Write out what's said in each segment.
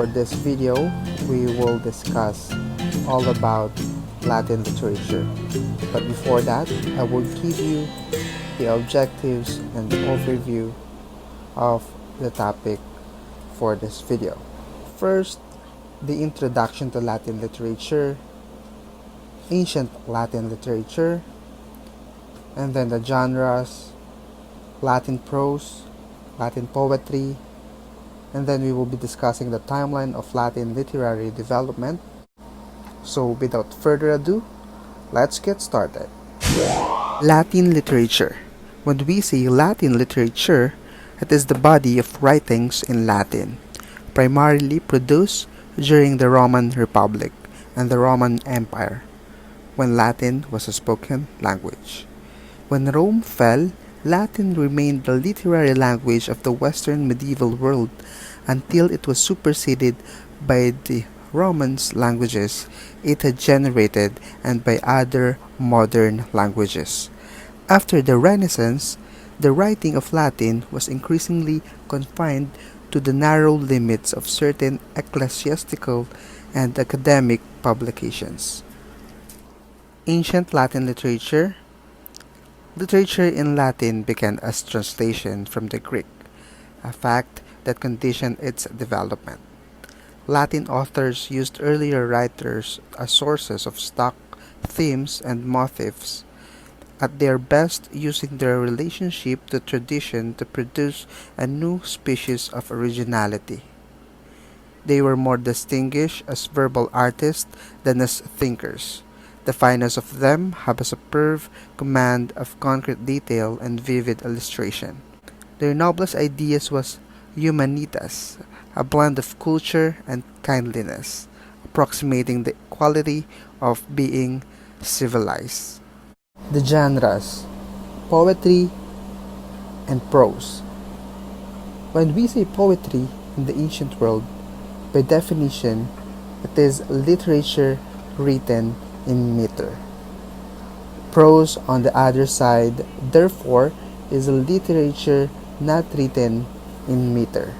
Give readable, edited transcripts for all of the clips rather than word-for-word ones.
For this video, we will discuss all about Latin literature. But before that, I will give you the objectives and overview of the topic for this video. First, the introduction to Latin literature, ancient Latin literature, and then the genres, Latin prose, Latin poetry, and then we will be discussing the timeline of Latin literary development. So without further ado, let's get started. Latin literature. When we say Latin literature, it is the body of writings in Latin, primarily produced during the Roman Republic and the Roman Empire, when Latin was a spoken language. When Rome fell, Latin remained the literary language of the Western medieval world until it was superseded by the Romance languages it had generated and by other modern languages. After the Renaissance, the writing of Latin was increasingly confined to the narrow limits of certain ecclesiastical and academic publications. Ancient Latin literature. Literature in Latin began as translation from the Greek, a fact that conditioned its development. Latin authors used earlier writers as sources of stock, themes, and motifs, at their best using their relationship to tradition to produce a new species of originality. They were more distinguished as verbal artists than as thinkers. The finest of them have a superb command of concrete detail and vivid illustration. Their noblest ideas was humanitas, a blend of culture and kindliness, approximating the quality of being civilized. The genres, poetry and prose. When we say poetry in the ancient world, by definition, it is literature written in meter. Prose, on the other side, therefore, is a literature not written in meter.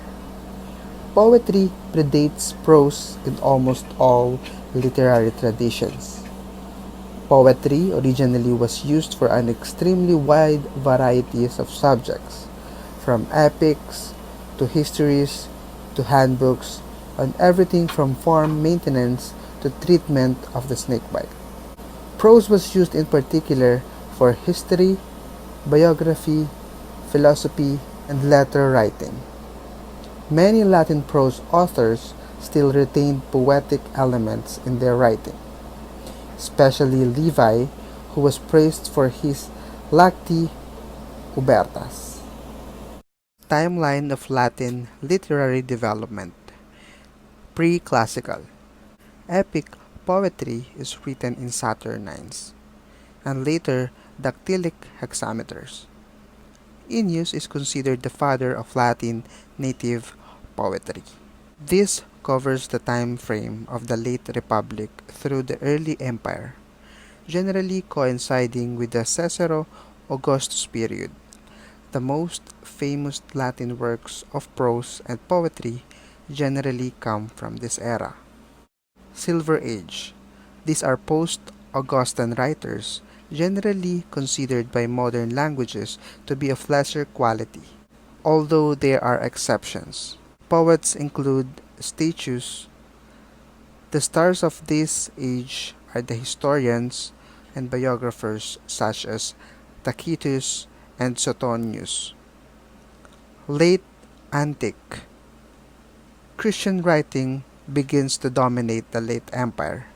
Poetry predates prose in almost all literary traditions. Poetry originally was used for an extremely wide variety of subjects, from epics to histories to handbooks, on everything from farm maintenance to treatment of the snakebite. Prose was used in particular for history, biography, philosophy, and letter writing. Many Latin prose authors still retained poetic elements in their writing, especially Livy, who was praised for his Lacti Ubertas. Timeline of Latin literary development. Pre-classical. Epic poetry is written in saturnines, and later dactylic hexameters. Ennius is considered the father of Latin native poetry. This covers the time frame of the late Republic through the early Empire, generally coinciding with the Caesaro Augustus period. The most famous Latin works of prose and poetry generally come from this era. Silver Age. These are post-Augustan writers, generally considered by modern languages to be of lesser quality, although there are exceptions. Poets include statues. The stars of this age are the historians and biographers such as Tacitus and Suetonius. Late Antique. Christian writing begins to dominate the late Empire,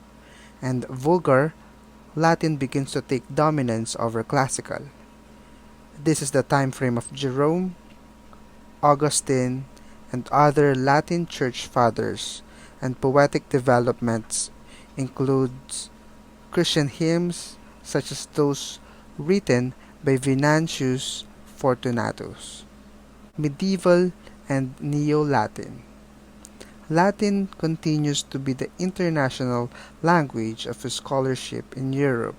and vulgar Latin begins to take dominance over classical. This is the time frame of Jerome, Augustine, and other Latin church fathers, and poetic developments includes Christian hymns such as those written by Venantius Fortunatus. Medieval and Neo-Latin. Latin continues to be the international language of scholarship in Europe.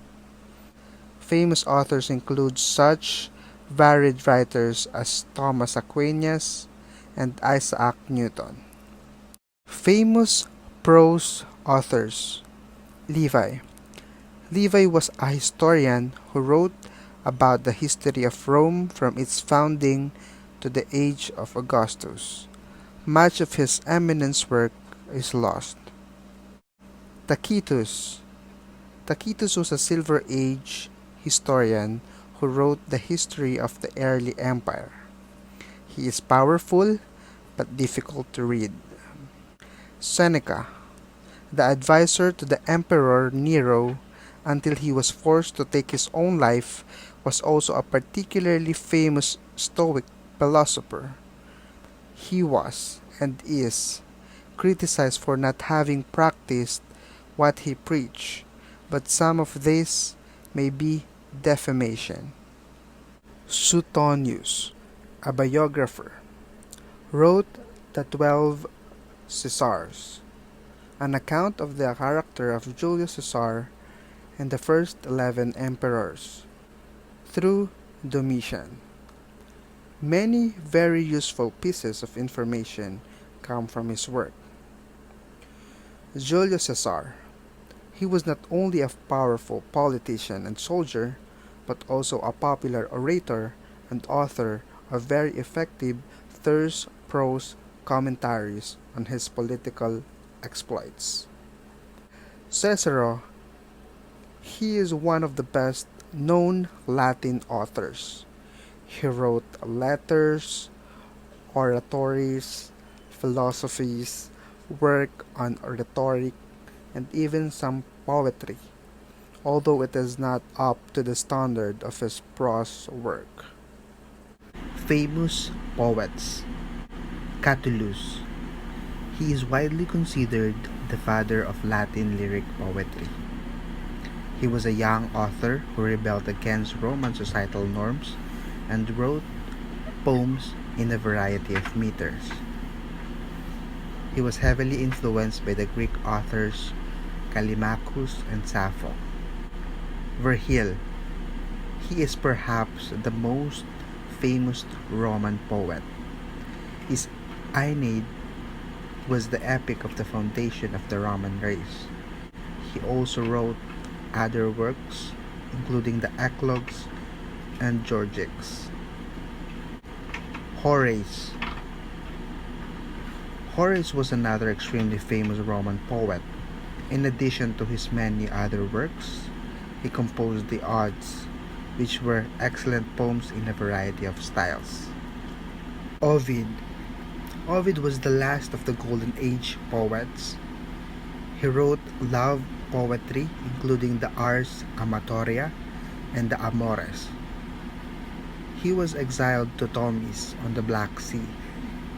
Famous authors include such varied writers as Thomas Aquinas and Isaac Newton. Famous prose authors. Levi. Levi was a historian who wrote about the history of Rome from its founding to the age of Augustus. Much of his eminent work is lost. Tacitus. Tacitus was a Silver Age historian who wrote the history of the early empire. He is powerful but difficult to read. Seneca, the advisor to the Emperor Nero until he was forced to take his own life, was also a particularly famous Stoic philosopher. He was, and is, criticized for not having practiced what he preached, but some of this may be defamation. Suetonius, a biographer, wrote The 12 Caesars, an account of the character of Julius Caesar and the first 11 emperors, through Domitian. Many very useful pieces of information come from his work. Julius Caesar. He was not only a powerful politician and soldier, but also a popular orator and author of very effective terse prose commentaries on his political exploits. Cicero. He is one of the best known Latin authors. He wrote letters, oratories, philosophies, work on rhetoric, and even some poetry, although it is not up to the standard of his prose work. Famous poets. Catullus. He is widely considered the father of Latin lyric poetry. He was a young author who rebelled against Roman societal norms and wrote poems in a variety of meters. He was heavily influenced by the Greek authors Callimachus and Sappho. Virgil. He is perhaps the most famous Roman poet. His Aeneid was the epic of the foundation of the Roman race. He also wrote other works, including the Eclogues and Georgics. Horace. Horace was another extremely famous Roman poet. In addition to his many other works, he composed the Odes, which were excellent poems in a variety of styles. Ovid. Ovid was the last of the Golden Age poets. He wrote love poetry, including the Ars Amatoria and the Amores. He was exiled to Tomis on the Black Sea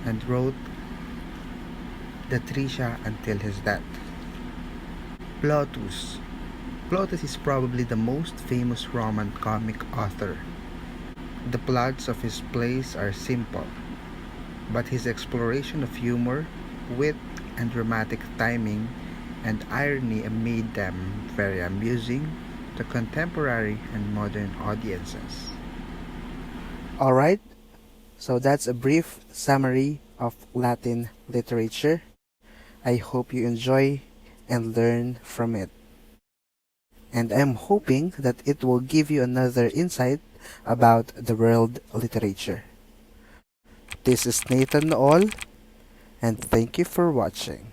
and wrote the Tricia until his death. Plautus. Plautus is probably the most famous Roman comic author. The plots of his plays are simple, but his exploration of humor, wit, and dramatic timing and irony made them very amusing to contemporary and modern audiences. Alright, so that's a brief summary of Latin literature. I hope you enjoy and learn from it. And I'm hoping that it will give you another insight about the world literature. This is Nathan Nool, and thank you for watching.